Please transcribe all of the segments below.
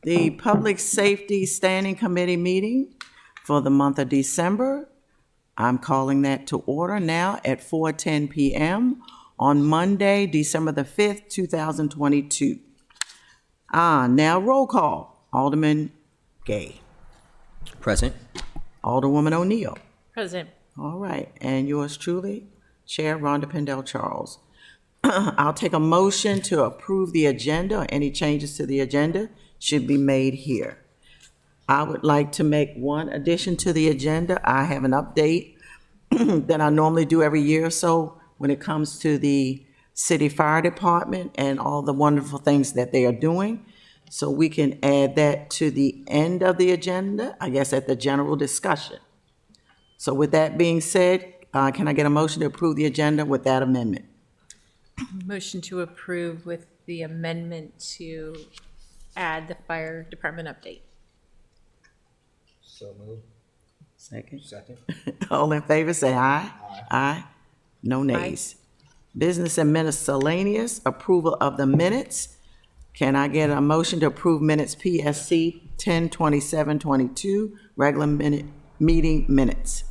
The Public Safety Standing Committee meeting for the month of December. I'm calling that to order now at 4:10 p.m. on Monday, December the 5th, 2022. Now roll call. Alderman Gay. Present. Alderwoman O'Neill. Present. All right, and yours truly, Chair Rhonda Pendell Charles. I'll take a motion to approve the agenda, or any changes to the agenda should be made here. I would like to make one addition to the agenda. I have an update that I normally do every year or so when it comes to the city fire department and all the wonderful things that they are doing. So we can add that to the end of the agenda, I guess at the general discussion. So with that being said, can I get a motion to approve the agenda with that amendment? Motion to approve with the amendment to add the fire department update. So moved. Second. Second. All in favor, say aye. Aye. No nays. Business and miscellaneous, approval of the minutes. Can I get a motion to approve minutes PSC 10/27/22, regular meeting minutes?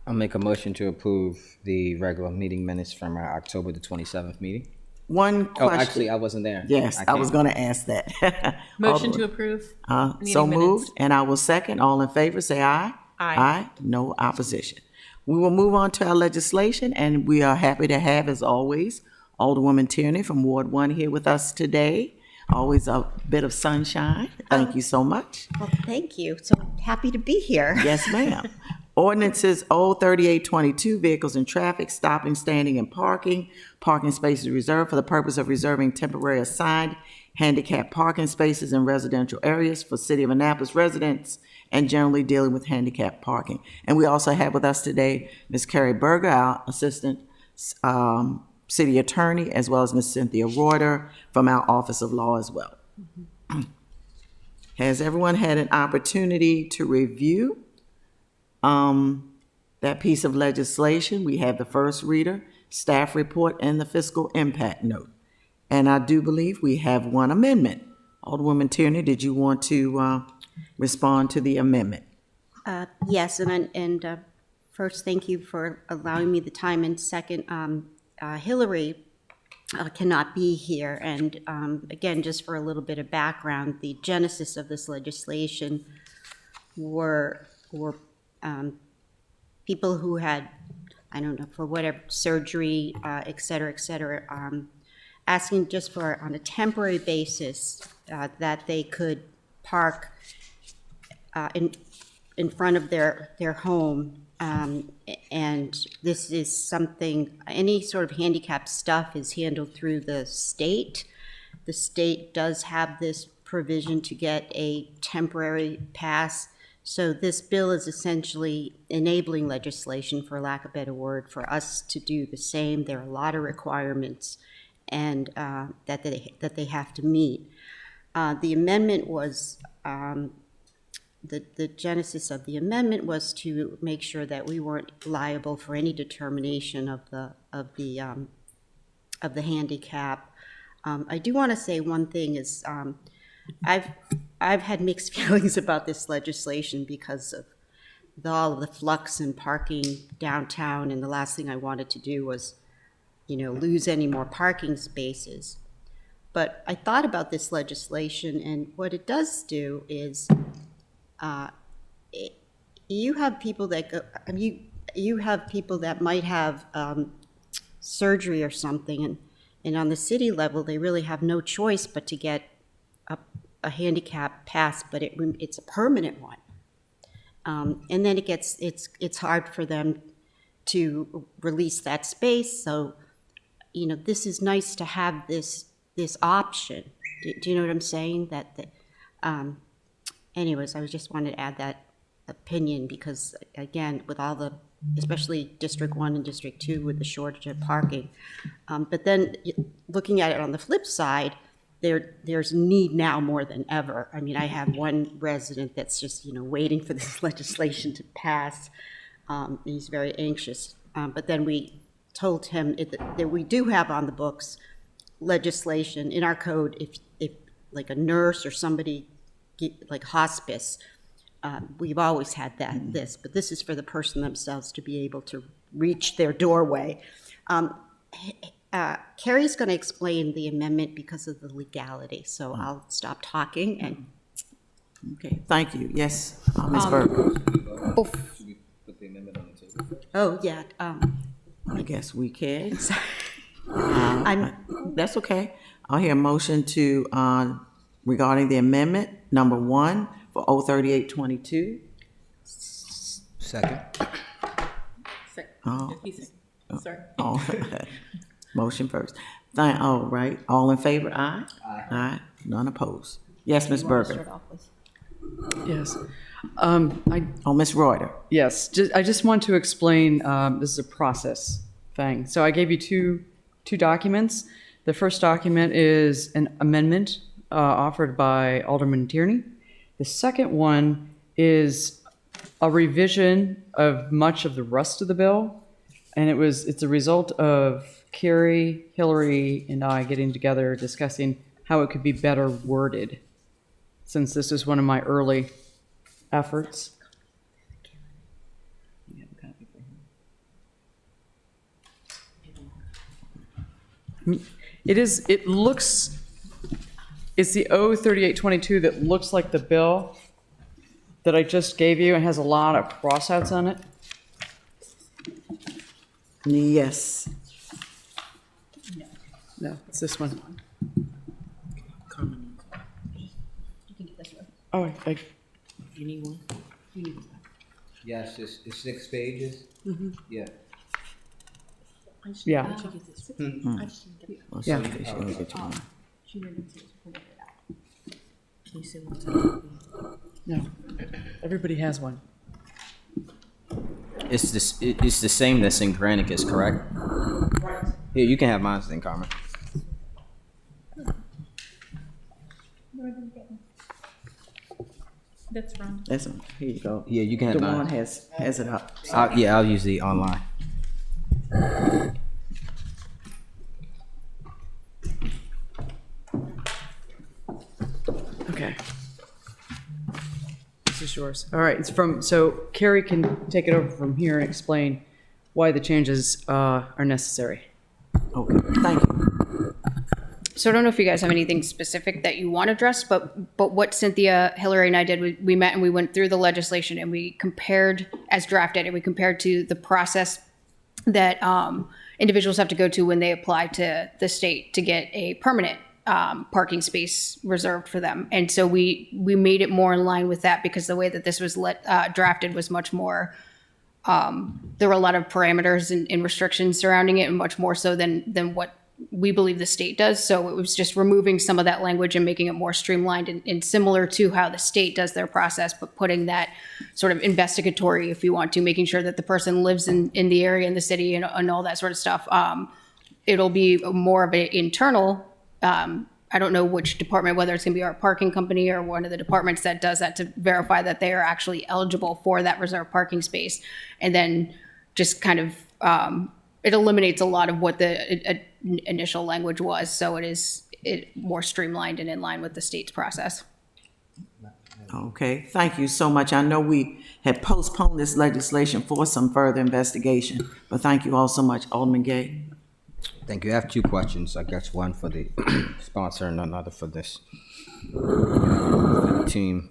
I'll make a motion to approve the regular meeting minutes from our October the 27th meeting. One Oh, question. actually, I wasn't there. Yes, I was can't. going to ask that. Motion to approve. So meeting minutes. moved, and I will second. All in favor, say aye. Aye. Aye, no opposition. We will move on to our legislation, and we are happy to have, as always, Alderwoman Tierney from Ward 1 here with us today. Always a bit of sunshine. Thank you so much. Well, thank you. So happy to be here. Yes, ma'am. Ordinances O3822, vehicles and traffic, stopping, standing, and parking. Parking spaces reserved for the purpose of reserving temporary assigned handicap parking spaces in residential areas for City of Annapolis residents and generally dealing with handicap parking. And we also have with us today Ms. Carrie Berger, our Assistant City Attorney, as well as Ms. Cynthia Reuter from our Office of Law as well. Has everyone had an opportunity to review that piece of legislation? We have the first reader, staff report, and the fiscal impact note. And I do believe we have one amendment. Alderwoman Tierney, did you want to respond to the amendment? Yes, and first, thank you for allowing me the time. And second, Hillary cannot be here. And again, just for a little bit of background, the genesis of this legislation were people who had, I don't know, for whatever, surgery, et cetera, asking just for, on a temporary basis, that they could park in front of their home. And this is something, any sort of handicap stuff is handled through the state. The state does have this provision to get a temporary pass. So this bill is essentially enabling legislation, for lack of a better word, for us to do the same. There are a lot of requirements and that they have to meet. The amendment was, the genesis of the amendment was to make sure that we weren't liable for any determination of the handicap. I do want to say one thing is, I've had mixed feelings about this legislation because of all of the flux and parking downtown, and the last thing I wanted to do was, lose any more parking spaces. But I thought about this legislation, and what it does do is, you have people that go, you have people that might have surgery or something, and on the city level, they really have no choice but to get a handicap pass, but it's a permanent one. And then it's hard for them to release that space. So, this is nice to have this option. Do you know what I'm saying? Anyways, I just wanted to add that opinion because, again, with all the, especially District 1 and District 2 with the shortage of parking. But then looking at it on the flip side, there's need now more than ever. I mean, I have one resident that's just, waiting for this legislation to pass. He's very anxious. But then we told him that we do have on the books legislation in our code if like a nurse or somebody like hospice. We've always had this, but this is for the person themselves to be able to reach their doorway. Carrie's going to explain the amendment because of the legality, so I'll stop talking and. Okay, thank you. Yes, Ms. Berger. Oh, yeah. I guess we can. I'm, That's okay. I'll hear a motion to, regarding the amendment, number 1 for 03822. Second. Oh, Sorry. oh, motion first. All right, all in favor, aye? Aye, none opposed. Yes, Ms. Berger. Yes. Oh, Ms. Reuter. Yes, I just want to explain, this is a process thing. So I gave you two documents. The first document is an amendment offered by Alderman Tierney. The second one is a revision of much of the rest of the bill. And it's a result of Carrie, Hillary, and I getting together, discussing how it could be better worded, since this is one of my early efforts. It's the O3822 that looks like the bill that I just gave you and has a lot of crossouts on it. Yes. No, it's this one. Oh, You need one? Yes, it's 6 pages. Yeah. yeah. Well, Yeah. she didn't get you one. No, everybody has one. It's the same that's in Granicus, correct? Right. Here, you can have mine then, Carmen. That's wrong. That's one. Here you go. Yeah, you can have Dewan mine. has it up. I'll use the online. Okay. This is yours. All right, so Carrie can take it over from here and explain why the changes are necessary. Okay, thank you. So I don't know if you guys have anything specific that you want addressed, but what Cynthia, Hillary, and I did, we met and we went through the legislation and we compared, as drafted, and we compared to the process that individuals have to go to when they apply to the state to get a permanent parking space reserved for them. And so we made it more in line with that, because the way that this was drafted was much more, there were a lot of parameters and restrictions surrounding it, and much more so than what we believe the state does. So it was just removing some of that language and making it more streamlined and similar to how the state does their process, but putting that sort of investigatory, if you want to, making sure that the person lives in the area, in the city, and all that sort of stuff. It'll be more of an internal, I don't know which department, whether it's going to be our parking company or one of the departments that does that, to verify that they are actually eligible for that reserved parking space. And then just kind of, it eliminates a lot of what the initial language was. So it more streamlined and in line with the state's process. Okay, thank you so much. I know we had postponed this legislation for some further investigation, but thank you all so much. Alderman Gay. Thank you. I have 2 questions. I guess one for the sponsor and another for this for the team.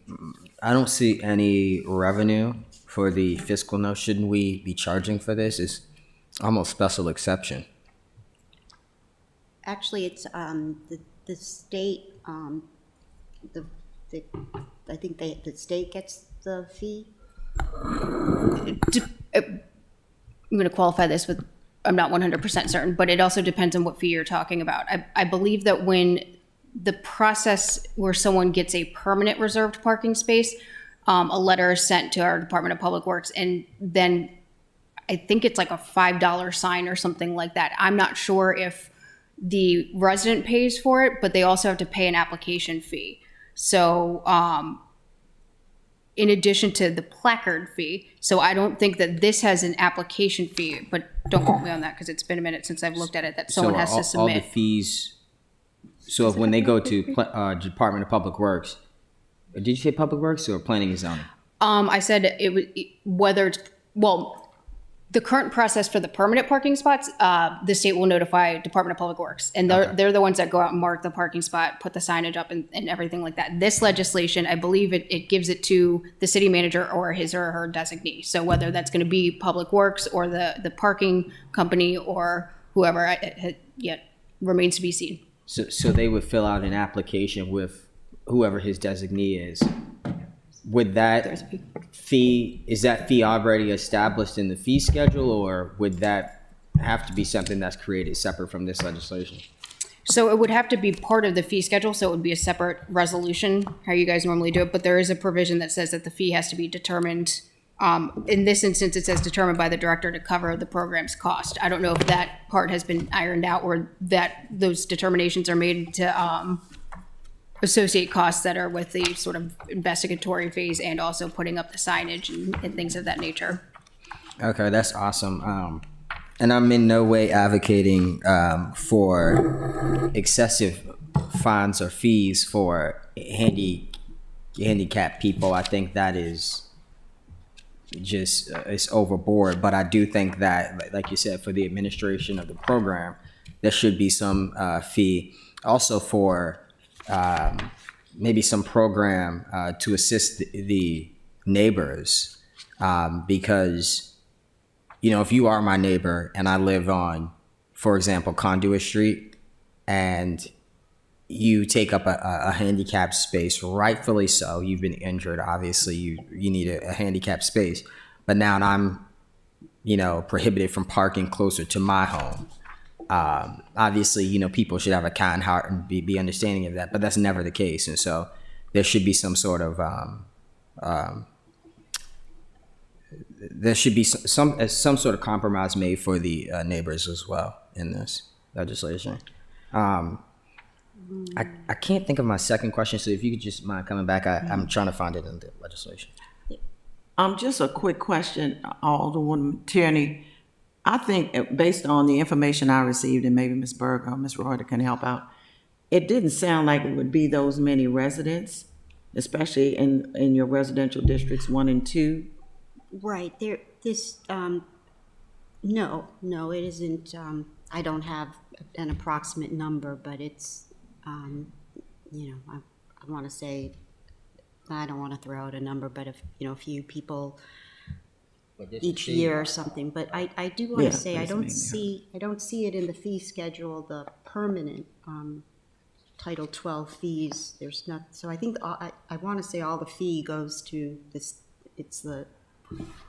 I don't see any revenue for the fiscal note. Shouldn't we be charging for this? It's almost special exception. Actually, it's the state, I think the state gets the fee. I'm going to qualify this with, I'm not 100% certain, but it also depends on what fee you're talking about. I believe that when the process where someone gets a permanent reserved parking space, a letter is sent to our Department of Public Works, and then I think it's like a $5 sign or something like that. I'm not sure if the resident pays for it, but they also have to pay an application fee. So, in addition to the placard fee. So I don't think that this has an application fee, but don't quote me on that because it's been a minute since I've looked at it, that someone has to all the submit. fees. So if when they go to Department of Public Works, Did you say Public Works or Planning and Zoning? I said it was, whether it's, well, the current process for the permanent parking spots, the state will notify Department of Public Works. And they're the ones that go out and mark the parking spot, put the signage up and everything like that. This legislation, I believe it gives it to the city manager or his or her designee. So whether that's going to be Public Works or the parking company or whoever, it yet remains to be seen. So they would fill out an application with whoever his designee is. Would that fee, is that fee already established in the fee schedule, or would that have to be something that's created separate from this legislation? So it would have to be part of the fee schedule, so it would be a separate resolution, how you guys normally do it, but there is a provision that says that the fee has to be determined. In this instance, it says determined by the director to cover the program's cost. I don't know if that part has been ironed out or that those determinations are made to associate costs that are with the sort of investigatory phase and also putting up the signage and things of that nature. Okay, that's awesome. And I'm in no way advocating for excessive fines or fees for handicapped people. I think that is just it's overboard. But I do think that, like you said, for the administration of the program, there should be some fee. Also for maybe some program to assist the neighbors, because, you know, if you are my neighbor and I live on, for example, Conduit Street, and you take up a handicapped space, rightfully so, you've been injured, obviously you need a handicapped space, but now I'm, you know, prohibited from parking closer to my home. Obviously, you know, people should have a kind heart and be understanding of that, but that's never the case. And so there should be some sort of, there should be some sort of compromise made for the neighbors as well in this legislation. I can't think of my second question, so if you could just mind coming back, I'm trying to find it in the legislation. Just a quick question, Alderwoman Tierney. I think based on the information I received, and maybe Ms. Berg or Ms. Reuter can help out, it didn't sound like it would be those many residents, especially in your residential districts 1 and 2. Right, there, this, no, it isn't, I don't have an approximate number, but it's, you know, I want to say, I don't want to throw out a number, but if, you know, a few people each year or something, but I do want Yeah, to say, I please, don't see it in the fee schedule, the permanent, Title 12 fees, there's not, so I think, I want to say all the fee goes to this, it's the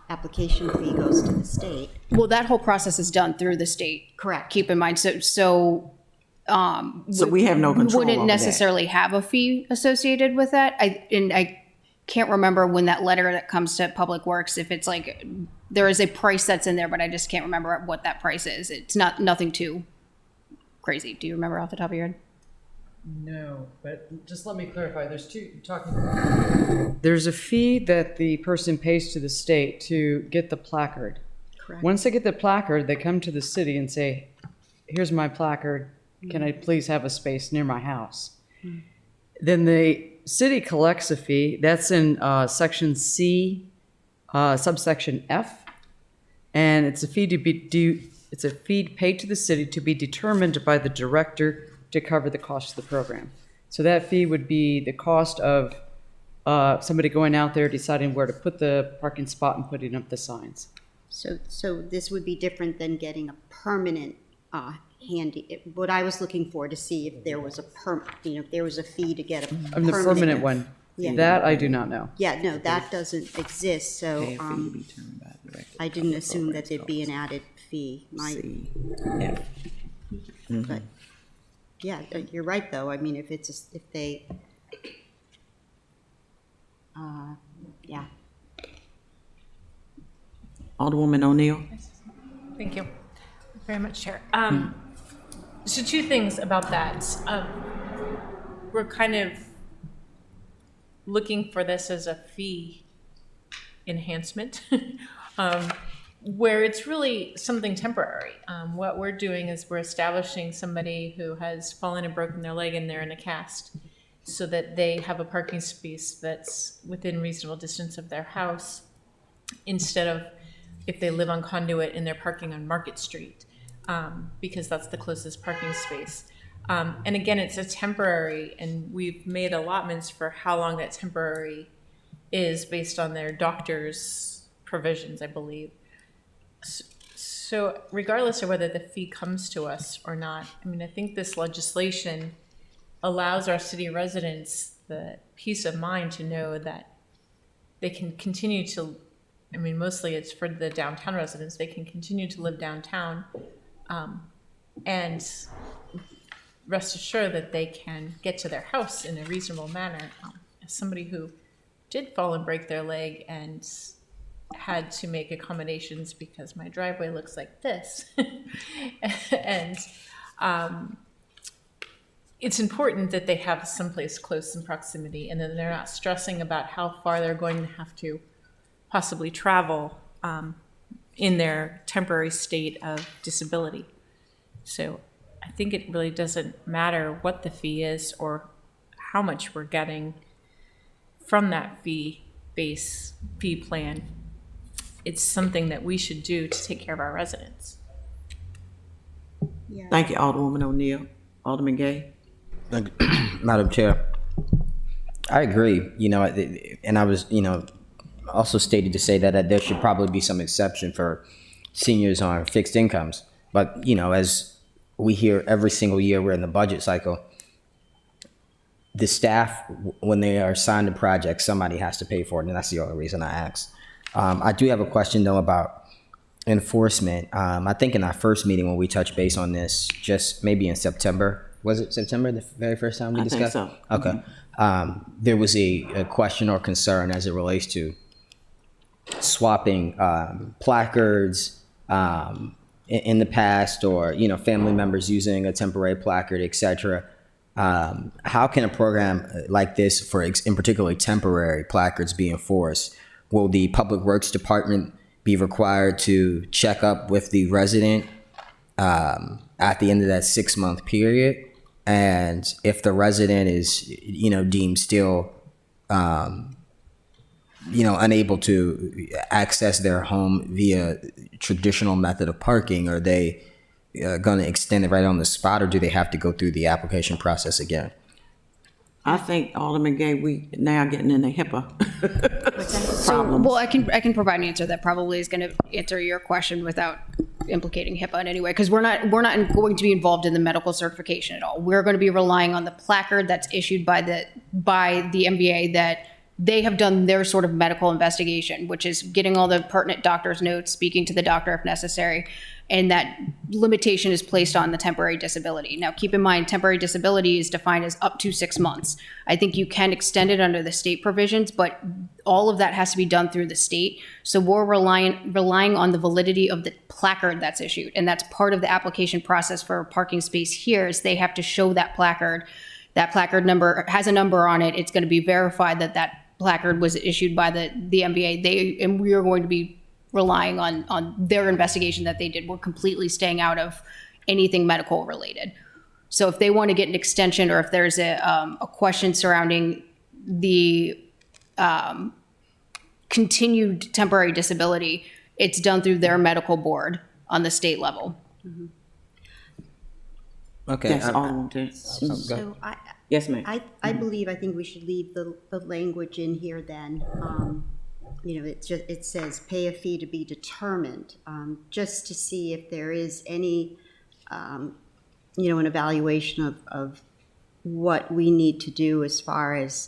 application fee goes to the state. Well, that whole process is done through the state. Correct. Keep in mind, so So we have no control over wouldn't that. necessarily have a fee associated with that. I can't remember when that letter that comes to Public Works, if it's like, there is a price that's in there, but I just can't remember what that price is. It's nothing too crazy. Do you remember off the top of your head? No, but just let me clarify. There's two, you're talking about. There's a fee that the person pays to the state to get the placard. Correct. Once they get the placard, they come to the city and say, here's my placard. Can I please have a space near my house? Then the city collects a fee. That's in section C, subsection F. And it's a fee to be due, it's a fee paid to the city to be determined by the director to cover the cost of the program. So that fee would be the cost of somebody going out there deciding where to put the parking spot and putting up the signs. So this would be different than getting a permanent what I was looking for to see if there was if there was a fee to get a The permanent one, Yeah. that I do not know. Yeah, no, that doesn't exist, so Pay a fee determined by the director. I didn't assume that there'd be an added fee. C, F. But, yeah, you're right, though. I mean, if they, yeah. Alderwoman O'Neill? Thank you very much, Chair. So two things about that. We're kind of looking for this as a fee enhancement, where it's really something temporary. What we're doing is we're establishing somebody who has fallen and broken their leg and they're in a cast. so that they have a parking space that's within reasonable distance of their house, instead of if they live on Conduit and they're parking on Market Street, because that's the closest parking space. And again, it's a temporary, and we've made allotments for how long that temporary is based on their doctor's provisions, I believe. So regardless of whether the fee comes to us or not, I mean, I think this legislation allows our city residents the peace of mind to know that they can continue to, I mean, mostly it's for the downtown residents, they can continue to live downtown, and rest assured that they can get to their house in a reasonable manner. As somebody who did fall and break their leg and had to make accommodations because my driveway looks like this, and it's important that they have someplace close in proximity, and then they're not stressing about how far they're going to have to possibly travel in their temporary state of disability. So I think it really doesn't matter what the fee is or how much we're getting from that fee plan. It's something that we should do to take care of our residents. Thank you, Alderwoman O'Neill. Alderman Gay? Madam Chair, I agree, and I was, also stated to say that there should probably be some exception for seniors on fixed incomes. But, as we hear every single year we're in the budget cycle, the staff, when they are assigned a project, somebody has to pay for it, and that's the only reason I asked. I do have a question, though, about enforcement. I think in our first meeting when we touched base on this, just maybe in September, was it September, the very first time we discussed? I think so. Okay. There was a question or concern as it relates to swapping placards in the past, or, family members using a temporary placard, et cetera. How can a program like this, in particularly temporary placards, be enforced? Will the Public Works Department be required to check up with the resident at the end of that 6-month period? And if the resident is, deemed still, unable to access their home via traditional method of parking, are they going to extend it right on the spot, or do they have to go through the application process again? I think, Alderman Gay, we now getting into HIPAA problems. Well, I can provide an answer that probably is going to answer your question without implicating HIPAA in any way, because we're not going to be involved in the medical certification at all. We're going to be relying on the placard that's issued by the MVA, that they have done their sort of medical investigation, which is getting all the pertinent doctor's notes, speaking to the doctor if necessary, and that limitation is placed on the temporary disability. Now, keep in mind, temporary disability is defined as up to 6 months. I think you can extend it under the state provisions, but all of that has to be done through the state. So we're relying on the validity of the placard that's issued, and that's part of the application process for a parking space here, is they have to show that placard. That placard number has a number on it. It's going to be verified that that placard was issued by the MVA. And we are going to be relying on their investigation that they did. We're completely staying out of anything medical related. So if they want to get an extension, or if there's a question surrounding the continued temporary disability, it's done through their medical board on the state level. Okay. Yes, Alderwoman Gay. So Yes, ma'am. I think we should leave the language in here then. It says pay a fee to be determined, just to see if there is any, an evaluation of what we need to do as far as,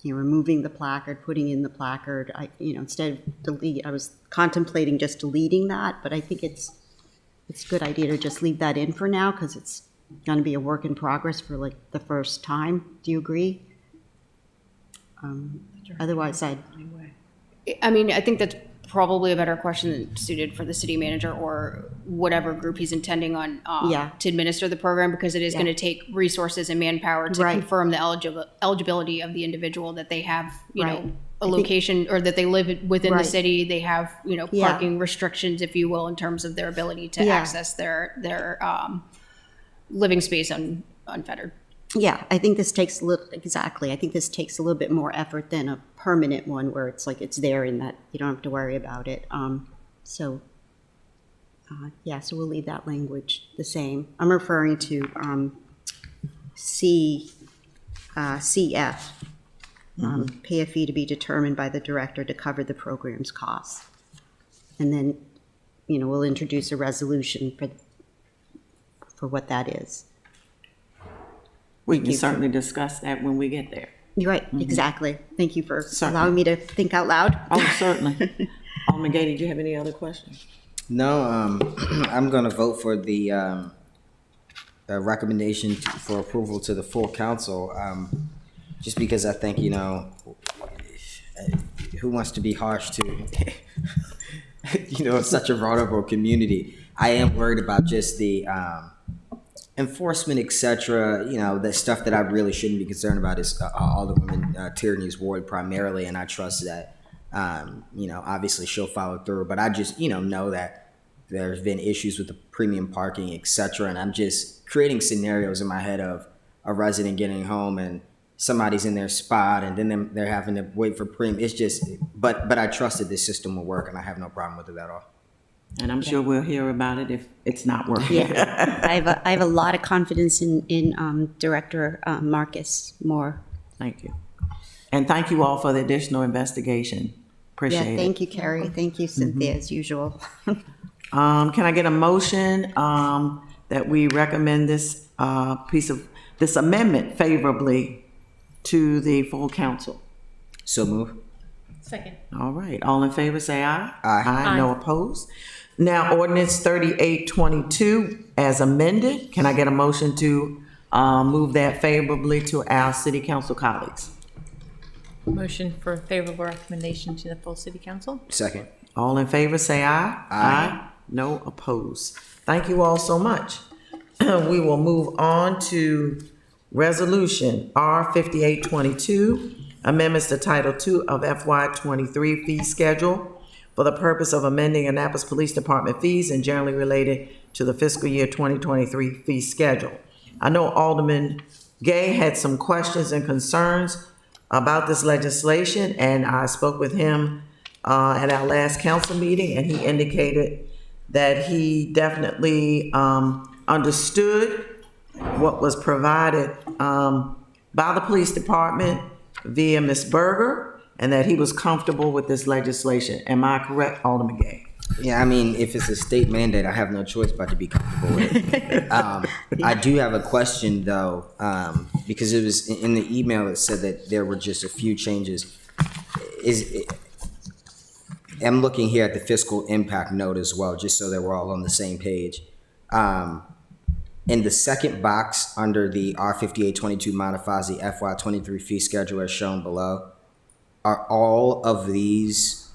removing the placard, putting in the placard. Instead of delete, I was contemplating just deleting that, but I think it's a good idea to just leave that in for now, because it's going to be a work in progress for like the first time. Do you agree? Otherwise, I think that's probably a better question suited for the city manager or whatever group he's intending on to administer the program, because it is going to take resources and manpower to confirm the eligibility of the individual, that they have, a location, or that they live within the city. They have, parking restrictions, if you will, in terms of their ability to access their living space unfettered. Yeah, I think this takes a little, exactly. I think this takes a little bit more effort than a permanent one where it's like it's there and that you don't have to worry about it. So we'll leave that language the same. I'm referring to CF. Pay a fee to be determined by the director to cover the program's costs. And then, we'll introduce a resolution for what that is. We can certainly discuss that when we get there. You're right, exactly. Thank you for Certainly. allowing me to think out loud. Oh, certainly. Alderman Gay, did you have any other questions? No, I'm going to vote for the recommendation for approval to the full council, just because I think, who wants to be harsh to, such a vulnerable community. I am worried about just the enforcement, etc. The stuff that I really shouldn't be concerned about is Alderwoman Tierney's ward primarily, and I trust that, obviously she'll follow through. But I just, know that there's been issues with the premium parking, etc. And I'm just creating scenarios in my head of a resident getting home and somebody's in their spot, and then they're having to wait for premium. It's just, but I trust that this system will work, and I have no problem with it at all. And I'm sure we'll hear about it if it's not working. Yeah, I have a lot of confidence in Director Marcus Moore. Thank you. And thank you all for the additional investigation. Appreciate Yeah, it. thank you, Carrie. Thank you, Cynthia, as usual. Can I get a motion that we recommend this this amendment favorably to the full council? So move. Second. All right, all in favor, say aye. Aye. Aye, no opposed. Now, ordinance 3822 as amended, can I get a motion to move that favorably to our city council colleagues? Motion for favorable recommendation to the full city council? Second. All in favor, say aye. Aye. No opposed. Thank you all so much. We will move on to Resolution R 5822, amendments to Title II of FY '23 fee schedule for the purpose of amending Annapolis Police Department fees and generally related to the fiscal year 2023 fee schedule. I know Alderman Gay had some questions and concerns about this legislation, and I spoke with him at our last council meeting, and he indicated that he definitely understood what was provided by the police department via Ms. Berger, and that he was comfortable with this legislation. Am I correct, Alderman Gay? Yeah, I mean, if it's a state mandate, I have no choice but to be comfortable with it. I do have a question, though, because it was in the email, it said that there were just a few changes. I'm looking here at the fiscal impact note as well, just so that we're all on the same page. In the second box under the R5822 modifies the FY23 fee schedule as shown below, are all of these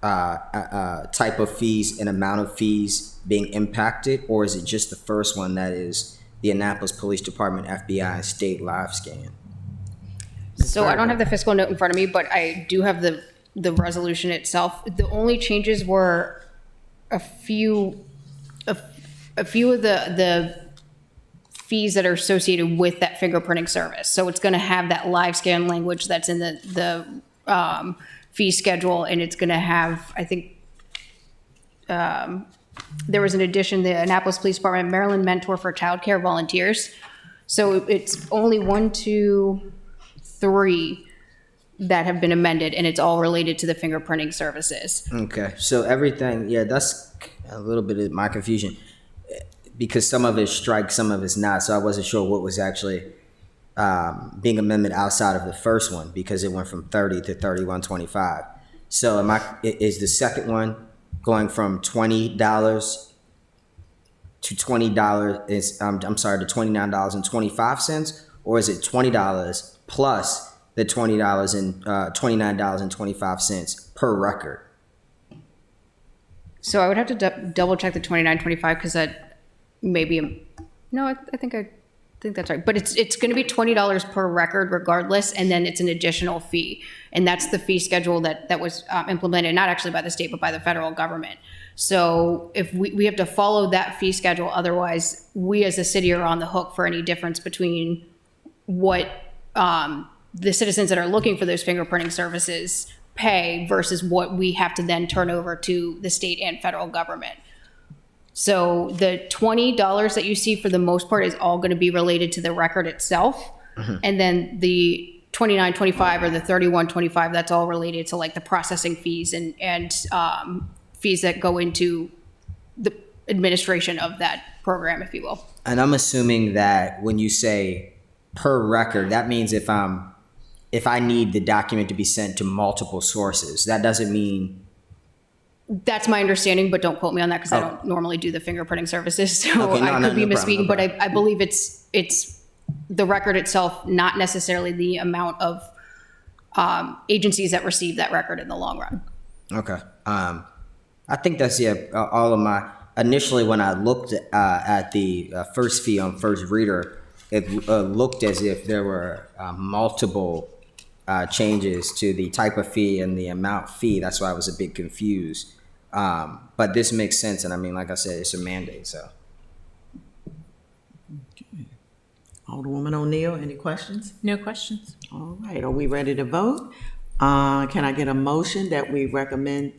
type of fees and amount of fees being impacted, or is it just the first one that is the Annapolis Police Department, FBI, and state live scan? So I don't have the fiscal note in front of me, but I do have the resolution itself. The only changes were a few of the fees that are associated with that fingerprinting service. So it's going to have that live scan language that's in the fee schedule, and it's going to have, I think, there was an addition, the Annapolis Police Department Maryland Mentor for Child Care Volunteers. So it's only 1, 2, 3 that have been amended, and it's all related to the fingerprinting services. Okay, so everything, yeah, that's a little bit of my confusion, because some of it's strike, some of it's not, so I wasn't sure what was actually being amended outside of the first one, because it went from 30 to 31.25. So is the second one going from $20 to $20, I'm sorry, to $29.25, or is it $20 plus the $20 and $29.25 per record? So I would have to double check the 29.25 because that maybe, no, I think that's right. But it's going to be $20 per record regardless, and then it's an additional fee. And that's the fee schedule that was implemented, not actually by the state, but by the federal government. So if we have to follow that fee schedule, otherwise we as a city are on the hook for any difference between what the citizens that are looking for those fingerprinting services pay versus what we have to then turn over to the state and federal government. So the $20 that you see for the most part is all going to be related to the record itself. And then the $29.25 or the $31.25, that's all related to like the processing fees and fees that go into the administration of that program, if you will. And I'm assuming that when you say per record, that means if I need the document to be sent to multiple sources, that doesn't mean. That's my understanding, but don't quote me on that because I don't normally do the fingerprinting services. So Okay, no, I no, could be no problem, misspeaking, no but problem. I believe it's the record itself, not necessarily the amount of agencies that receive that record in the long run. Okay. I think that's, all of my, initially when I looked at the first fee on first reader, it looked as if there were multiple changes to the type of fee and the amount fee. That's why I was a bit confused. But this makes sense. And I mean, like I said, it's a mandate, so. Alderwoman O'Neill, any questions? No questions. All right, are we ready to vote? Can I get a motion that we recommend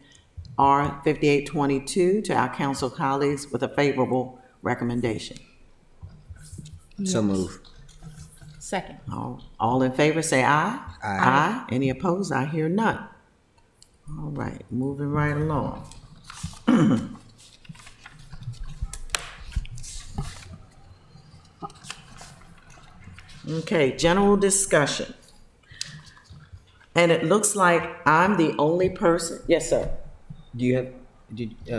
R 5822 to our council colleagues with a favorable recommendation? So move. Second. All in favor, say aye. Aye. Any opposed? I hear none. All right, moving right along. Okay, general discussion. And it looks like I'm the only person, yes, sir. Do you have,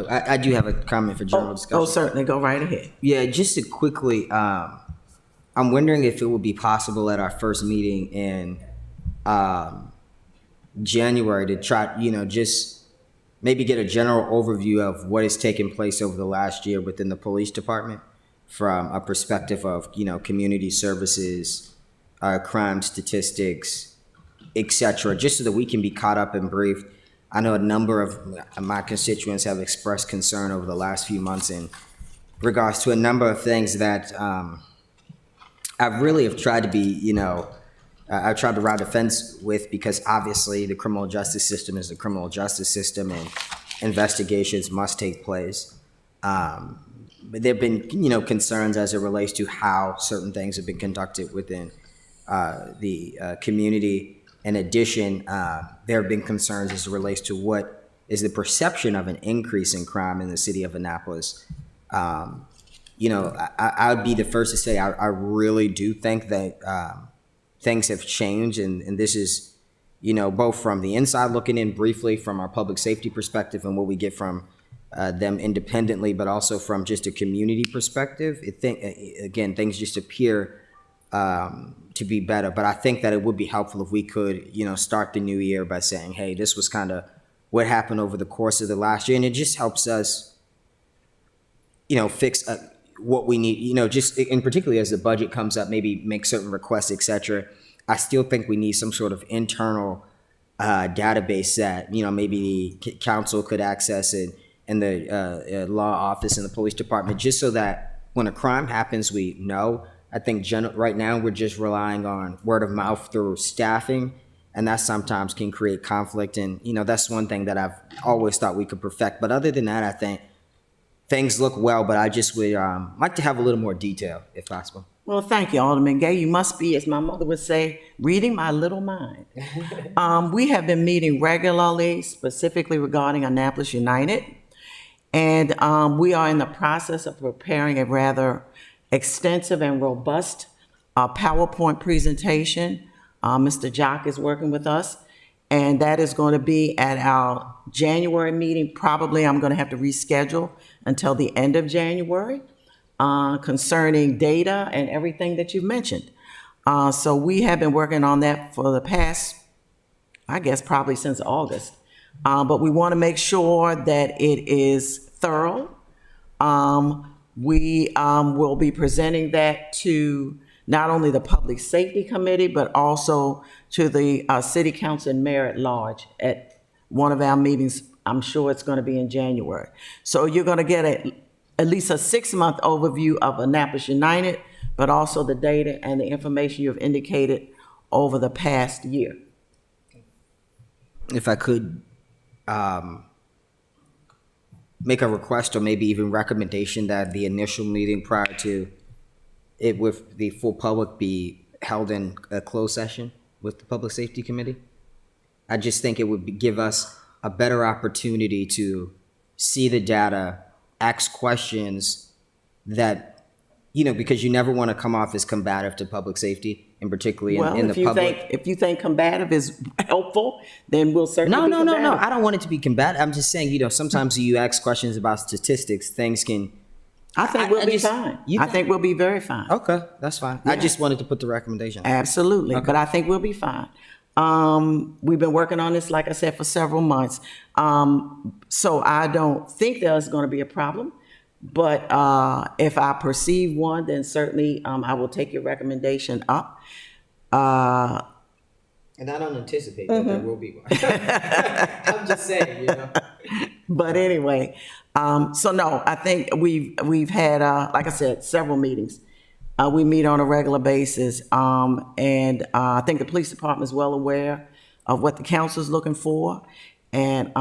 I do have a comment for general discussion. Oh, certainly, go right ahead. Yeah, just to quickly, I'm wondering if it would be possible at our first meeting in January to try, just maybe get a general overview of what has taken place over the last year within the police department from a perspective of, community services, crime statistics, et cetera, just so that we can be caught up and briefed. I know a number of my constituents have expressed concern over the last few months in regards to a number of things that I really have tried to be, I've tried to ride the fence with, because obviously the criminal justice system is the criminal justice system and investigations must take place. But there have been, concerns as it relates to how certain things have been conducted within the community. In addition, there have been concerns as it relates to what is the perception of an increase in crime in the city of Annapolis. I would be the first to say I really do think that things have changed, and this is, both from the inside looking in briefly from our public safety perspective and what we get from them independently, but also from just a community perspective. Things just appear to be better. But I think that it would be helpful if we could, start the new year by saying, hey, this was kind of what happened over the course of the last year. And it just helps us, fix what we need, just in particularly as the budget comes up, maybe make certain requests, et cetera. I still think we need some sort of internal database that, maybe the council could access it, and the law office and the police department, just so that when a crime happens, we know. I think right now we're just relying on word of mouth through staffing, and that sometimes can create conflict. And, that's one thing that I've always thought we could perfect. But other than that, I think things look well, but I just would like to have a little more detail if possible. Well, thank you, Alderman Gay. You must be, as my mother would say, reading my little mind. We have been meeting regularly, specifically regarding Annapolis United. And we are in the process of preparing a rather extensive and robust PowerPoint presentation. Mr. Jock is working with us, and that is going to be at our January meeting. Probably I'm going to have to reschedule until the end of January concerning data and everything that you've mentioned. So we have been working on that for the past, I guess, probably since August. But we want to make sure that it is thorough. We will be presenting that to not only the Public Safety Committee, but also to the City Council and Mayor at large at one of our meetings. I'm sure it's going to be in January. So you're going to get at least a 6-month overview of Annapolis United, but also the data and the information you've indicated over the past year. If I could make a request or maybe even recommendation that the initial meeting prior to it with the full public be held in a closed session with the Public Safety Committee. I just think it would give us a better opportunity to see the data, ask questions that, because you never want to come off as combative to public safety, and particularly Well, in if the you public. think, if you think combative is helpful, then we'll certainly No, be no, no, no. combative. I don't want it to be combative. I'm just saying, sometimes you ask questions about statistics, things can. I think I- we'll I be just- fine. you I think- think we'll be very fine. Okay, that's fine. I just wanted to put the recommendation. Absolutely, but I think we'll be fine. We've been working on this, like I said, for several months. So I don't think there's going to be a problem. But if I perceive one, then certainly I will take your recommendation up. And I don't anticipate that there will be one. I'm just saying, But anyway, so no, I think we've had, like I said, several meetings. We meet on a regular basis, and I think the police department is well aware of what the council is looking for. And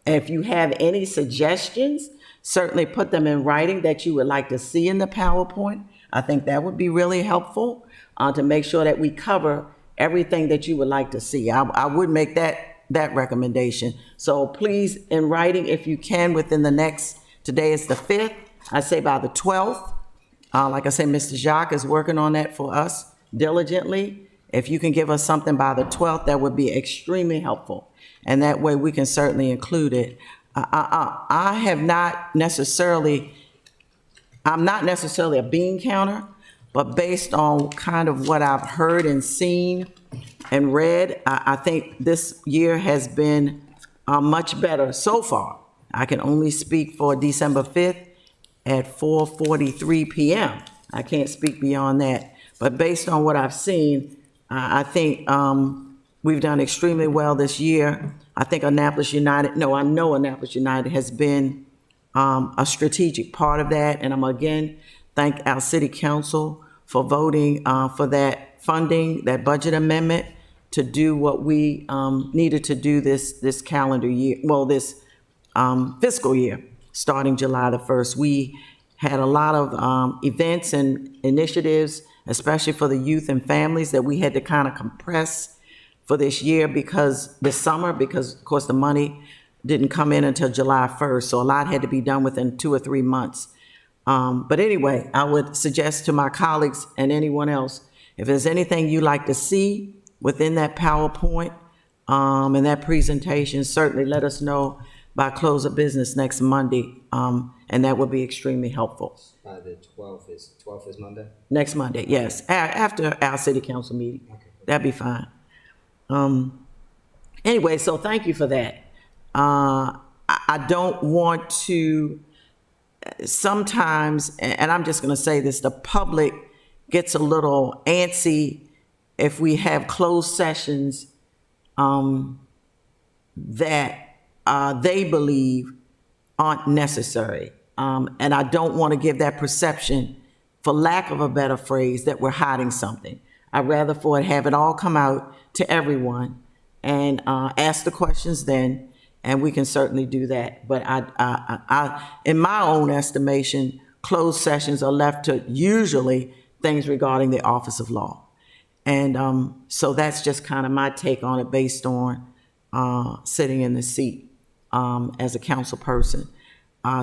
if you have any suggestions, certainly put them in writing that you would like to see in the PowerPoint. I think that would be really helpful to make sure that we cover everything that you would like to see. I would make that recommendation. So please, in writing, if you can, within the next, today is the 5th, I say by the 12th. Like I said, Mr. Jacques is working on that for us diligently. If you can give us something by the 12th, that would be extremely helpful. And that way we can certainly include it. I have not necessarily, I'm not necessarily a bean counter, but based on kind of what I've heard and seen and read, I think this year has been much better so far. I can only speak for December 5th at 4:43 p.m. I can't speak beyond that. But based on what I've seen, I think we've done extremely well this year. I think Annapolis United, no, I know Annapolis United has been a strategic part of that. And I'm again thank our city council for voting for that funding, that budget amendment to do what we needed to do this calendar year, well, this fiscal year, starting July the 1st. We had a lot of events and initiatives, especially for the youth and families, that we had to kind of compress for this year this summer, because of course the money didn't come in until July 1st. So a lot had to be done within 2 or 3 months. But anyway, I would suggest to my colleagues and anyone else, if there's anything you like to see within that PowerPoint and that presentation, certainly let us know by close of business next Monday, and that would be extremely helpful. By the 12th is Monday? Next Monday, yes, after our city council meeting. That'd be fine. Anyway, so thank you for that. I don't want to, sometimes, and I'm just gonna say this, the public gets a little antsy if we have closed sessions that they believe aren't necessary. And I don't want to give that perception, for lack of a better phrase, that we're hiding something. I'd rather for it have it all come out to everyone and ask the questions then, and we can certainly do that. But I, in my own estimation, closed sessions are left to usually things regarding the office of law. And so that's just kind of my take on it based on sitting in the seat as a council person.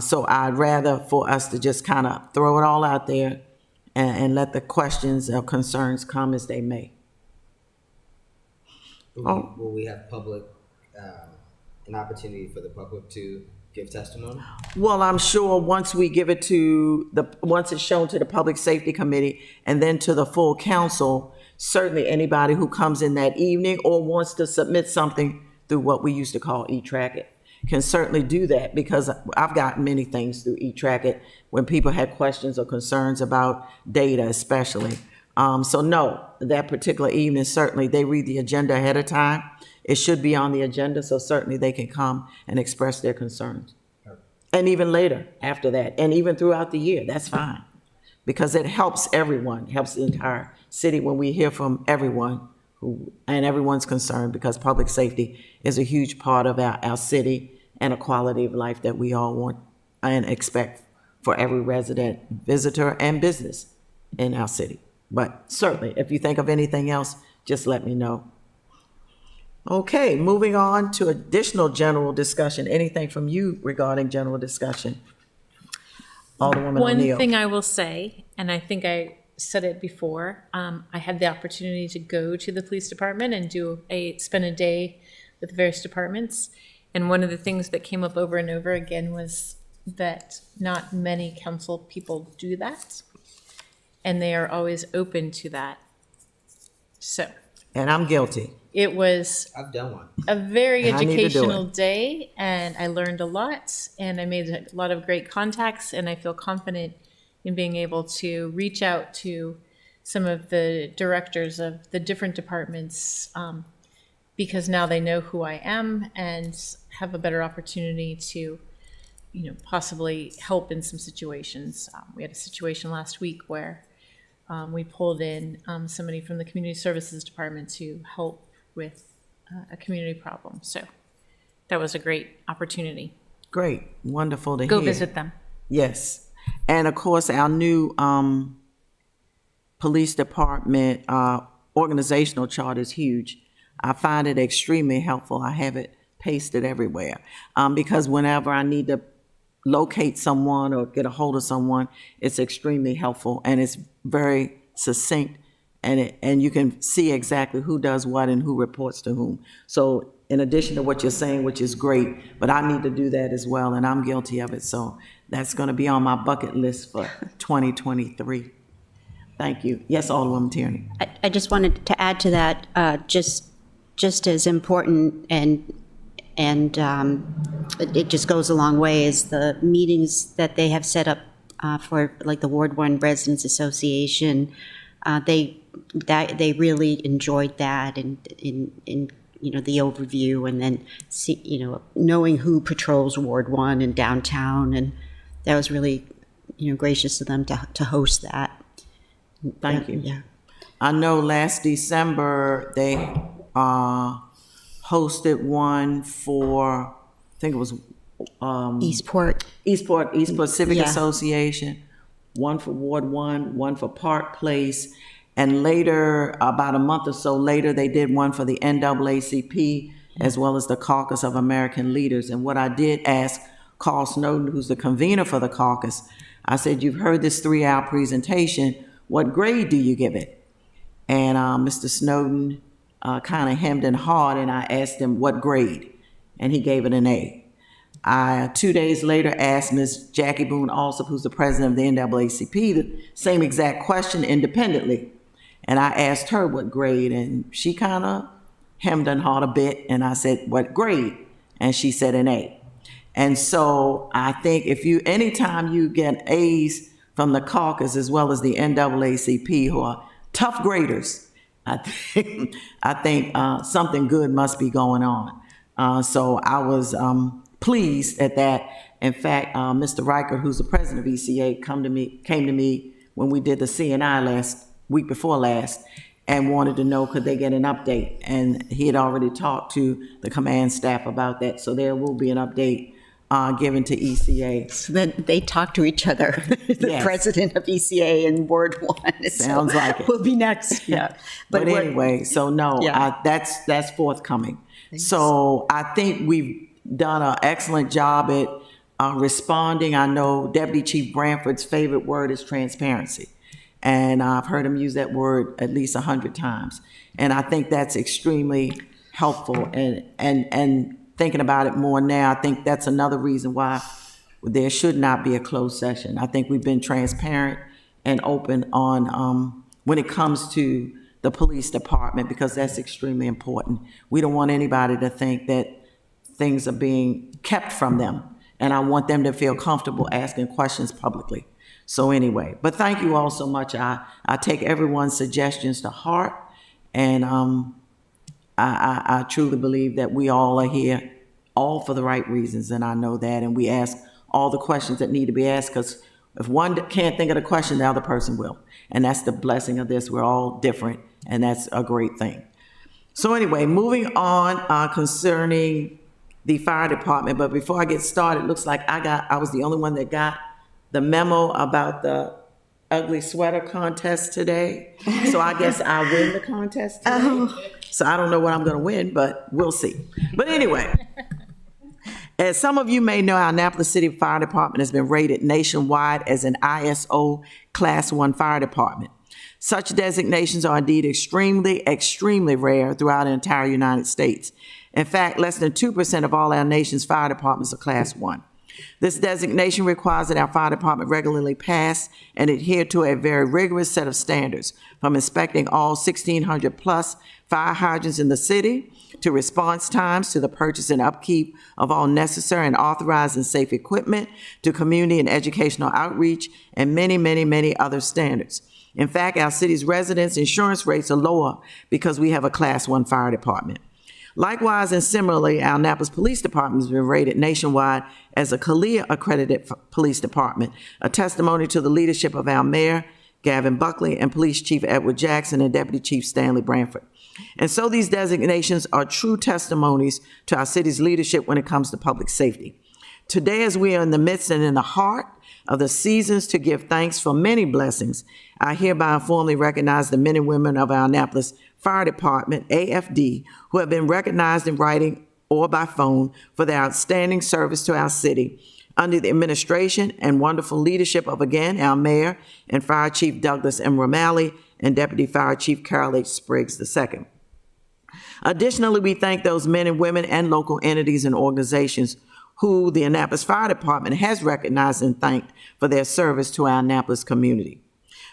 So I'd rather for us to just kind of throw it all out there and let the questions or concerns come as they may. Will we have public, an opportunity for the public to give testimony? Well, I'm sure once we give it to once it's shown to the Public Safety Committee and then to the full council, certainly anybody who comes in that evening or wants to submit something through what we used to call eTrack-It can certainly do that, because I've gotten many things through eTrack-It when people had questions or concerns about data especially. So no, that particular evening, certainly they read the agenda ahead of time. It should be on the agenda, so certainly they can come and express their concerns. And even later after that, and even throughout the year, that's fine. because it helps everyone, helps the entire city when we hear from everyone and everyone's concerned, because public safety is a huge part of our city and a quality of life that we all want and expect for every resident, visitor, and business in our city. But certainly, if you think of anything else, just let me know. Okay, moving on to additional general discussion. Anything from you regarding general discussion? Alderwoman One O'Neill. thing I will say, and I think I said it before, I had the opportunity to go to the police department and spend a day with the various departments. And one of the things that came up over and over again was that not many council people do that. And they are always open to that. So And I'm guilty. it was I've done one. a very And I need to do educational it. day, and I learned a lot, and I made a lot of great contacts, and I feel confident in being able to reach out to some of the directors of the different departments, because now they know who I am and have a better opportunity to, possibly help in some situations. We had a situation last week where we pulled in somebody from the community services department to help with a community problem. So that was a great opportunity. Great, wonderful to Go hear. visit them. Yes. And of course, our new police department organizational chart is huge. I find it extremely helpful. I have it pasted everywhere because whenever I need to locate someone or get a hold of someone, it's extremely helpful, and it's very succinct, and you can see exactly who does what and who reports to whom. So in addition to what you're saying, which is great, but I need to do that as well, and I'm guilty of it. So that's going to be on my bucket list for 2023. Thank you. Yes, Alderwoman Tierney. I just wanted to add to that, just as important and it just goes a long way is the meetings that they have set up for like the Ward 1 Residents Association. They really enjoyed that and in the overview, and then knowing who patrols Ward 1 in downtown, and that was really gracious of them to host that. Thank you. Yeah. I know last December, they hosted one for, I think it was Eastport. Eastport Civic Yeah. Association, one for Ward 1, one for Park Place, and later, about a month or so later, they did one for the NAACP, as well as the Caucus of American Leaders. And what I did ask Carl Snowden, who's the convener for the caucus, I said, you've heard this 3-hour presentation, what grade do you give it? And Mr. Snowden kind of hemmed and hawed, and I asked him what grade, and he gave it an A. I, 2 days later, asked Ms. Jackie Boone Alsop, who's the president of the NAACP, the same exact question independently. And I asked her what grade, and she kind of hemmed and hawed a bit, and I said, what grade? And she said an A. And so I think anytime you get A's from the caucus as well as the NAACP, who are tough graders, I think something good must be going on. So I was pleased at that. In fact, Mr. Reichert, who's the president of ECA, came to me when we did the CNI week before last, and wanted to know could they get an update. And he had already talked to the command staff about that. So there will be an update given to ECA. So then they talk to each other, the Yes. president of ECA and Ward 1. Sounds like it. Will be next, yeah. But what- anyway, so no, Yeah. that's forthcoming. So I think we've done an excellent job at responding. I know Deputy Chief Branford's favorite word is transparency. And I've heard him use that word at least 100 times. And I think that's extremely helpful. And thinking about it more now, I think that's another reason why there should not be a closed session. I think we've been transparent and open on when it comes to the police department, because that's extremely important. We don't want anybody to think that things are being kept from them. And I want them to feel comfortable asking questions publicly. So anyway, but thank you all so much. I take everyone's suggestions to heart, and I truly believe that we all are here, all for the right reasons, and I know that, and we ask all the questions that need to be asked, because If one can't think of the question, the other person will. And that's the blessing of this. We're all different, and that's a great thing. So anyway, moving on concerning the fire department. But before I get started, it looks like I was the only one that got the memo about the ugly sweater contest today. So I guess I win the contest today. So I don't know what I'm going to win, but we'll see. But anyway, as some of you may know, our Annapolis City Fire Department has been rated nationwide as an ISO Class 1 fire department. Such designations are indeed extremely rare throughout the entire United States. In fact, less than 2% of all our nation's fire departments are Class 1. This designation requires that our fire department regularly pass and adhere to a very rigorous set of standards, from inspecting all 1,600 plus fire hydrants in the city, to response times, to the purchase and upkeep of all necessary and authorized and safe equipment, to community and educational outreach, and many other standards. In fact, our city's residents' insurance rates are lower because we have a Class 1 fire department. Likewise and similarly, our Annapolis Police Department has been rated nationwide as a CALEA accredited police department, a testimony to the leadership of our mayor, Gavin Buckley, and Police Chief Edward Jackson and Deputy Chief Stanley Branford. And so these designations are true testimonies to our city's leadership when it comes to public safety. Today, as we are in the midst and in the heart of the seasons to give thanks for many blessings, I hereby formally recognize the men and women of our Annapolis Fire Department, AFD, who have been recognized in writing or by phone for their outstanding service to our city under the administration and wonderful leadership of, again, our Mayor and Fire Chief Douglas M. Romali and Deputy Fire Chief Carol H. Spriggs II. Additionally, we thank those men and women and local entities and organizations who the Annapolis Fire Department has recognized and thanked for their service to our Annapolis community.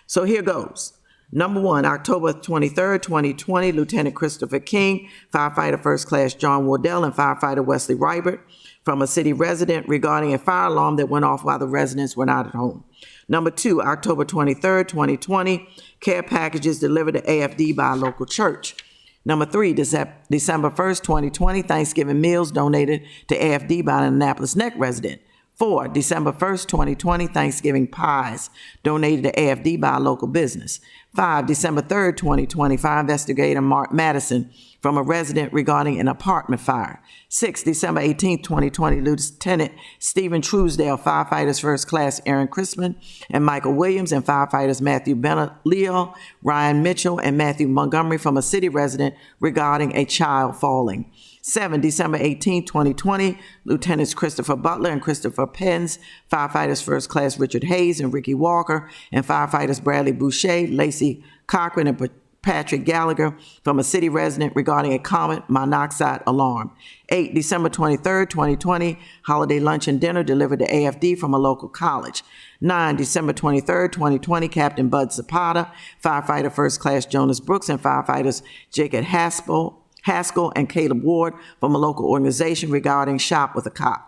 So here goes. Number 1, October 23rd, 2020, Lieutenant Christopher King, firefighter First Class John Wardell, and firefighter Wesley Rybert from a city resident regarding a fire alarm that went off while the residents were not at home. Number 2, October 23rd, 2020, care packages delivered to AFD by a local church. Number 3, December 1st, 2020, Thanksgiving meals donated to AFD by an Annapolis Neck resident. 4, December 1st, 2020, Thanksgiving pies donated to AFD by a local business. 5, December 3rd, 2020, Fire Investigator Mark Madison from a resident regarding an apartment fire. 6, December 18th, 2020, Lieutenant Stephen Truesdale, firefighters First Class Aaron Crispin and Michael Williams, and firefighters Matthew Bennett Leo, Ryan Mitchell, and Matthew Montgomery from a city resident regarding a child falling. 7, December 18, 2020, Lieutenants Christopher Butler and Christopher Penns, firefighters First Class Richard Hayes and Ricky Walker, and firefighters Bradley Boucher, Lacey Cochran, and Patrick Gallagher from a city resident regarding a common monoxide alarm. 8, December 23rd, 2020, holiday lunch and dinner delivered to AFD from a local college. 9, December 23rd, 2020, Captain Bud Zapata, firefighter First Class Jonas Brooks, and firefighters Jacob Haskell and Caleb Ward from a local organization regarding Shop with a Cop.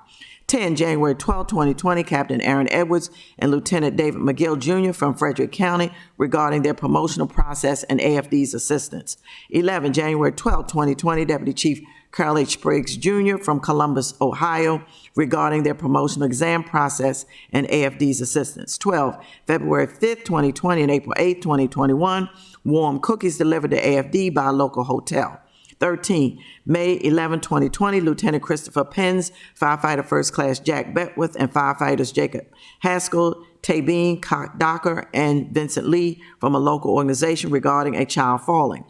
10, January 12, 2020, Captain Aaron Edwards and Lieutenant David McGill Jr. from Frederick County regarding their promotional process and AFD's assistance. 11, January 12, 2020, Deputy Chief Carl H. Spriggs Jr. from Columbus, Ohio regarding their promotional exam process and AFD's assistance. 12, February 5th, 2020 and April 8th, 2021, warm cookies delivered to AFD by a local hotel. 13, May 11, 2020, Lieutenant Christopher Penns, firefighter First Class Jack Betworth, and firefighters Jacob Haskell, Tabine Docker, and Vincent Lee from a local organization regarding a child falling.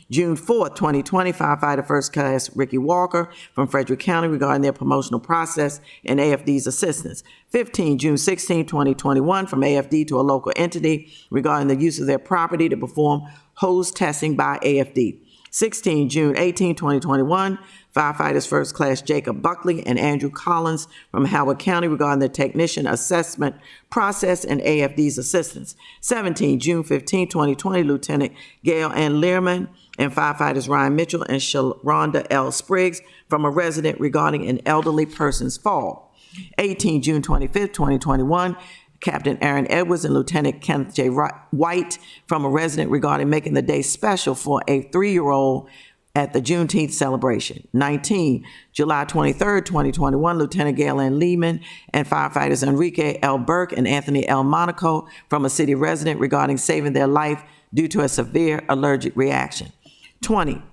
June 4, 2020, firefighter First Class Ricky Walker from Frederick County regarding their promotional process and AFD's assistance. 15, June 16, 2021, from AFD to a local entity regarding the use of their property to perform hose testing by AFD. 16, June 18, 2021, firefighters First Class Jacob Buckley and Andrew Collins from Howard County regarding the technician assessment process and AFD's assistance. 17, June 15, 2020, Lieutenant Gail Ann Learman and firefighters Ryan Mitchell and Sharonda L. Spriggs from a resident regarding an elderly person's fall. 18, June 25, 2021, Captain Aaron Edwards and Lieutenant Kenneth J. White from a resident regarding making the day special for a 3-year-old at the Juneteenth celebration. 19, July 23rd, 2021, Lieutenant Galen Lehman and firefighters Enrique L. Burke and Anthony L. Monaco from a city resident regarding saving their life due to a severe allergic reaction. 20,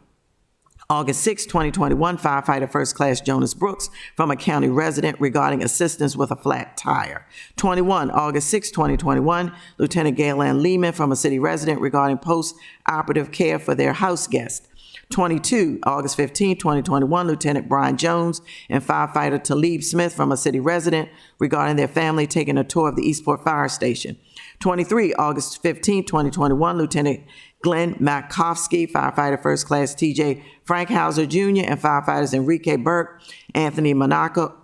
August 6, 2021, firefighter First Class Jonas Brooks from a county resident regarding assistance with a flat tire. 21, August 6, 2021, Lieutenant Galen Lehman from a city resident regarding post-operative care for their house guest. 22, August 15, 2021, Lieutenant Brian Jones and firefighter Talib Smith from a city resident regarding their family taking a tour of the Eastport Fire Station. 23, August 15, 2021, Lieutenant Glenn Makovsky, firefighter First Class TJ Frankhauser Jr., and firefighters Enrique Burke, Anthony Monaco,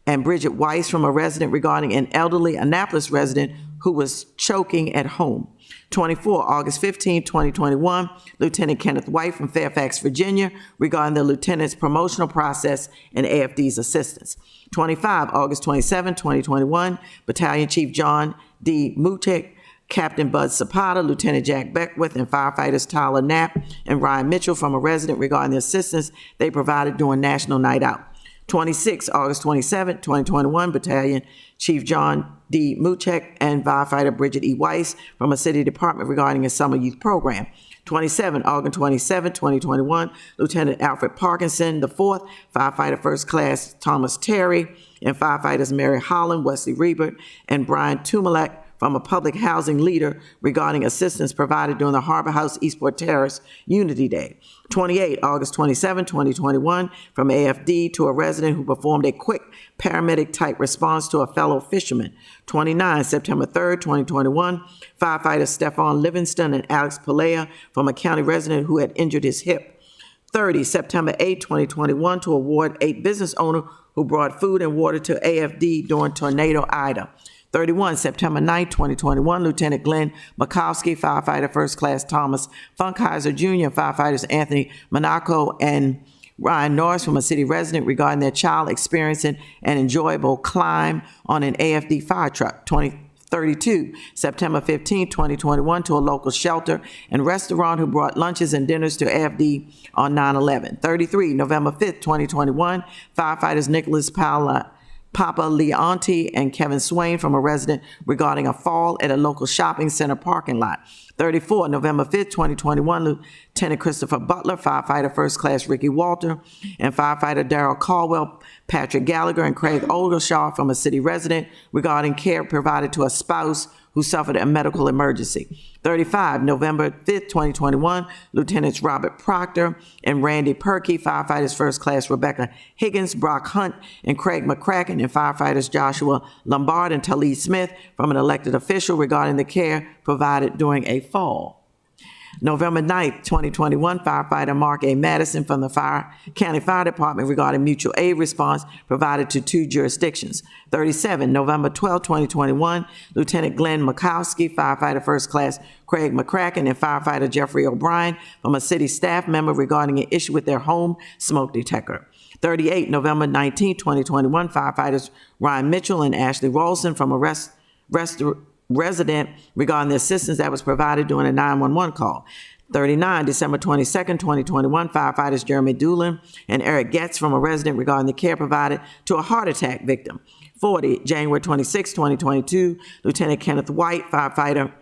and Bridget Weiss from a resident regarding an elderly Annapolis resident who was choking at home. 24, August 15, 2021, Lieutenant Kenneth White from Fairfax, Virginia, regarding the lieutenant's promotional process and AFD's assistance. 25, August 27, 2021, Battalion Chief John D. Mutek, Captain Bud Zapata, Lieutenant Jack Beckwith, and firefighters Tyler Knapp and Ryan Mitchell from a resident regarding the assistance they provided during National Night Out. 26, August 27, 2021, Battalion Chief John D. Muchek and firefighter Bridget E. Weiss from a city department regarding a summer youth program. 27, August 27, 2021, Lieutenant Alfred Parkinson IV, firefighter First Class Thomas Terry, and firefighters Mary Holland, Wesley Rebert, and Brian Tumalek from a public housing leader regarding assistance provided during the Harbor House Eastport Terrace Unity Day. 28, August 27, 2021, from AFD to a resident who performed a quick paramedic-type response to a fellow fisherman. 29, September 3rd, 2021, firefighters Stefan Livingston and Alex Pelea from a county resident who had injured his hip. 30, September 8, 2021, to award 8 business owners who brought food and water to AFD during Tornado Ida. 31, September 9, 2021, Lieutenant Glenn Makowski, firefighter First Class Thomas Funkheiser Jr., firefighters Anthony Monaco and Ryan Norris from a city resident regarding their child experiencing an enjoyable climb on an AFD fire truck. 32, September 15, 2021, to a local shelter and restaurant who brought lunches and dinners to AFD on 9/11. 33, November 5th, 2021, firefighters Nicholas Papa Leonti and Kevin Swain from a resident regarding a fall at a local shopping center parking lot. 34, November 5th, 2021, Lieutenant Christopher Butler, firefighter First Class Ricky Walter, and firefighter Darrell Caldwell, Patrick Gallagher, and Craig Oldershaw from a city resident regarding care provided to a spouse who suffered a medical emergency. 35, November 5th, 2021, Lieutenants Robert Proctor and Randy Perkey, firefighters First Class Rebecca Higgins, Brock Hunt, and Craig McCracken, and firefighters Joshua Lombard and Talib Smith from an elected official regarding the care provided during a fall. November 9th, 2021, firefighter Mark A. Madison from the County Fire Department regarding mutual aid response provided to 2 jurisdictions. 37, November 12th, 2021, Lieutenant Glenn Makowski, firefighter First Class Craig McCracken, and firefighter Jeffrey O'Brien from a city staff member regarding an issue with their home smoke detector. 38, November 19th, 2021, firefighters Ryan Mitchell and Ashley Rolson from a resident regarding the assistance that was provided during a 911 call. 39, December 22nd, 2021, firefighters Jeremy Doolin and Eric Getz from a resident regarding the care provided to a heart attack victim. 40, January 26, 2022, Lieutenant Kenneth White, firefighter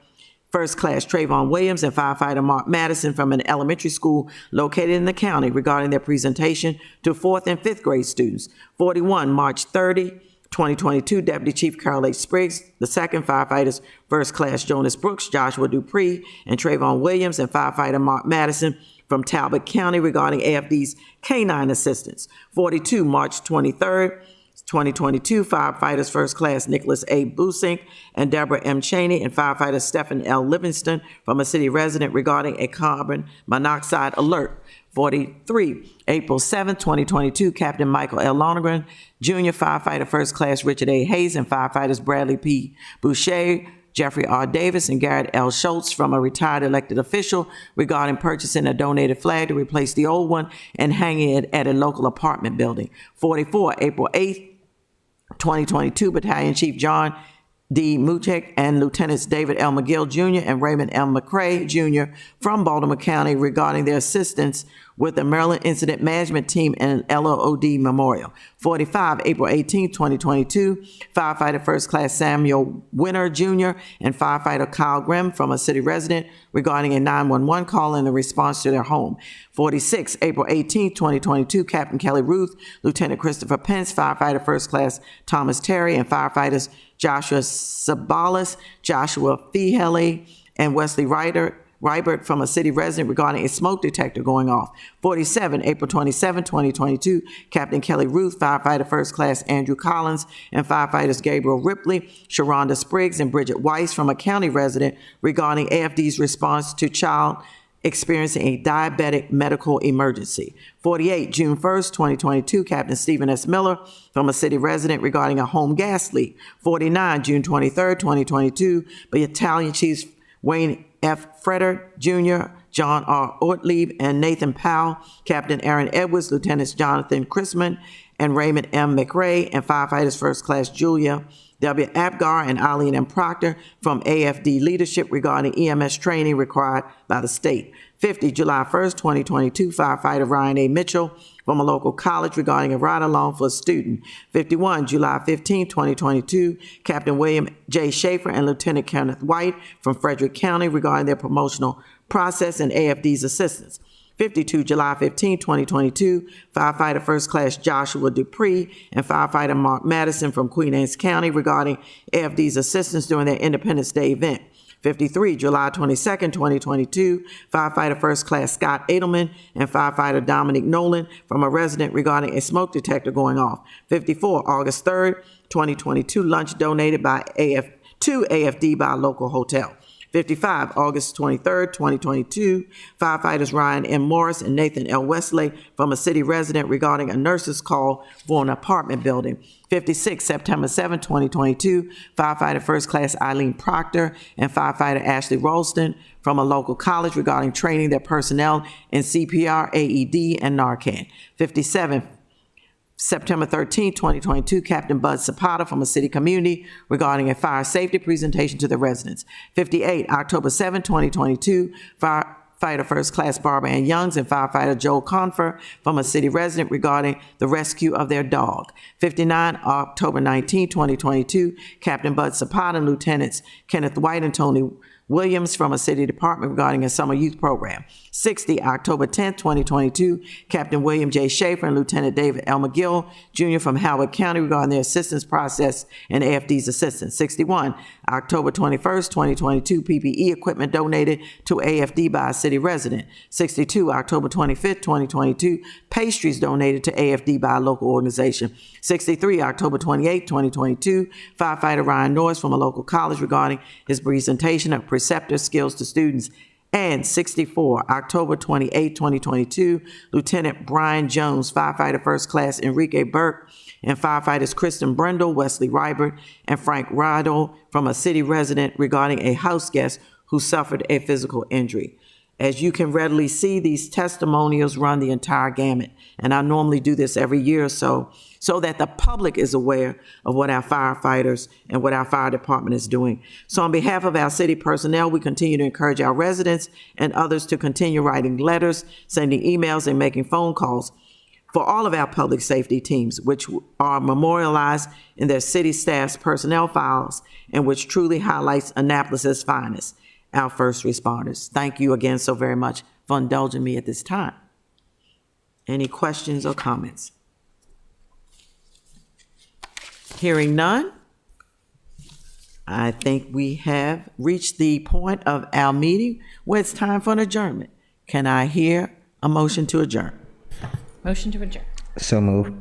First Class Trayvon Williams, and firefighter Mark Madison from an elementary school located in the county regarding their presentation to 4th and 5th grade students. 41, March 30, 2022, Deputy Chief Carol H. Spriggs, the second firefighters First Class Jonas Brooks, Joshua Dupree, and Trayvon Williams, and firefighter Mark Madison from Talbot County regarding AFD's canine assistance. 42, March 23rd, 2022, firefighters First Class Nicholas A. Busink and Deborah M. Cheney, and firefighter Stephen L. Livingston from a city resident regarding a carbon monoxide alert. 43, April 7, 2022, Captain Michael L. Lonergan, Jr., firefighter First Class Richard A. Hayes, and firefighters Bradley P. Boucher, Jeffrey R. Davis, and Garrett L. Schultz from a retired elected official regarding purchasing a donated flag to replace the old one and hanging it at a local apartment building. 44, April 8th, 2022, Battalion Chief John D. Muchek and Lieutenants David L. McGill Jr. and Raymond M. McCray Jr. from Baltimore County regarding their assistance with the Maryland Incident Management Team and LOD Memorial. 45, April 18, 2022, firefighter First Class Samuel Winter Jr. and firefighter Kyle Grimm from a city resident regarding a 911 call in the response to their home. 46, April 18, 2022, Captain Kelly Ruth, Lieutenant Christopher Pence, firefighter First Class Thomas Terry, and firefighters Joshua Sabalas, Joshua Fehele, and Wesley Rybert from a city resident regarding a smoke detector going off. 47, April 27, 2022, Captain Kelly Ruth, firefighter First Class Andrew Collins, and firefighters Gabriel Ripley, Sharonda Spriggs, and Bridget Weiss from a county resident regarding AFD's response to child experiencing a diabetic medical emergency. 48, June 1st, 2022, Captain Stephen S. Miller from a city resident regarding a home gas leak. 49, June 23rd, 2022, Battalion Chiefs Wayne F. Freder Jr., John R. Ortlieb, and Nathan Powell, Captain Aaron Edwards, Lieutenants Jonathan Chrisman and Raymond M. McRae, and firefighters First Class Julia W. Abgar and Eileen M. Proctor from AFD leadership regarding EMS training required by the state. 50, July 1st, 2022, firefighter Ryan A. Mitchell from a local college regarding a ride-along for a student. 51, July 15, 2022, Captain William J. Schaefer and Lieutenant Kenneth White from Frederick County regarding their promotional process and AFD's assistance. 52, July 15, 2022, firefighter First Class Joshua Dupree and firefighter Mark Madison from Queen Anne's County regarding AFD's assistance during their Independence Day event. 53, July 22nd, 2022, firefighter First Class Scott Edelman and firefighter Dominic Nolan from a resident regarding a smoke detector going off. 54, August 3rd, 2022, lunch donated to AFD by a local hotel. 55, August 23rd, 2022, firefighters Ryan M. Morris and Nathan L. Westlake from a city resident regarding a nurse's call for an apartment building. 56, September 7, 2022, firefighter First Class Eileen Proctor and firefighter Ashley Ralston from a local college regarding training their personnel in CPR, AED, and Narcan. 57, September 13, 2022, Captain Bud Zapata from a city community regarding a fire safety presentation to the residents. 58, October 7, 2022, firefighter First Class Barbara Ann Youngs and firefighter Joel Confer from a city resident regarding the rescue of their dog. 59, October 19, 2022, Captain Bud Zapata and Lieutenants Kenneth White and Tony Williams from a city department regarding a summer youth program. 60, October 10, 2022, Captain William J. Schaefer and Lieutenant David L. McGill, Jr. from Howard County regarding their assistance process and AFD's assistance. 61, October 21st, 2022, PPE equipment donated to AFD by a city resident. 62, October 25th, 2022, pastries donated to AFD by a local organization. 63, October 28, 2022, firefighter Ryan Norris from a local college regarding his presentation of preceptor skills to students. And 64, October 28, 2022, Lieutenant Brian Jones, firefighter First Class Enrique Burke, and firefighters Kristen Brendel, Wesley Rybert, and Frank Riddle from a city resident regarding a house guest who suffered a physical injury. As you can readily see, these testimonials run the entire gamut, and I normally do this every year or so that the public is aware of what our firefighters and what our fire department is doing. So on behalf of our city personnel, we continue to encourage our residents and others to continue writing letters, sending emails, and making phone calls for all of our public safety teams, which are memorialized in their city staff's personnel files and which truly highlights Annapolis's finest, our first responders. Thank you again so very much for indulging me at this time. Any questions or comments? Hearing none, I think we have reached the point of our meeting where it's time for an adjournment. Can I hear a motion to adjourn? Motion to adjourn. So move.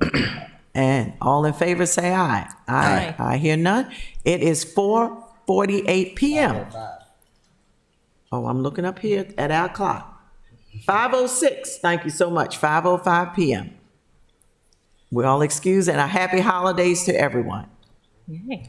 And all in favor, say aye. Aye. I hear none. It is 4:48 p.m. Oh, I'm looking up here at our clock. 5:06, thank you so much, 5:05 p.m. We're all excused, and a happy holidays to everyone. Yay.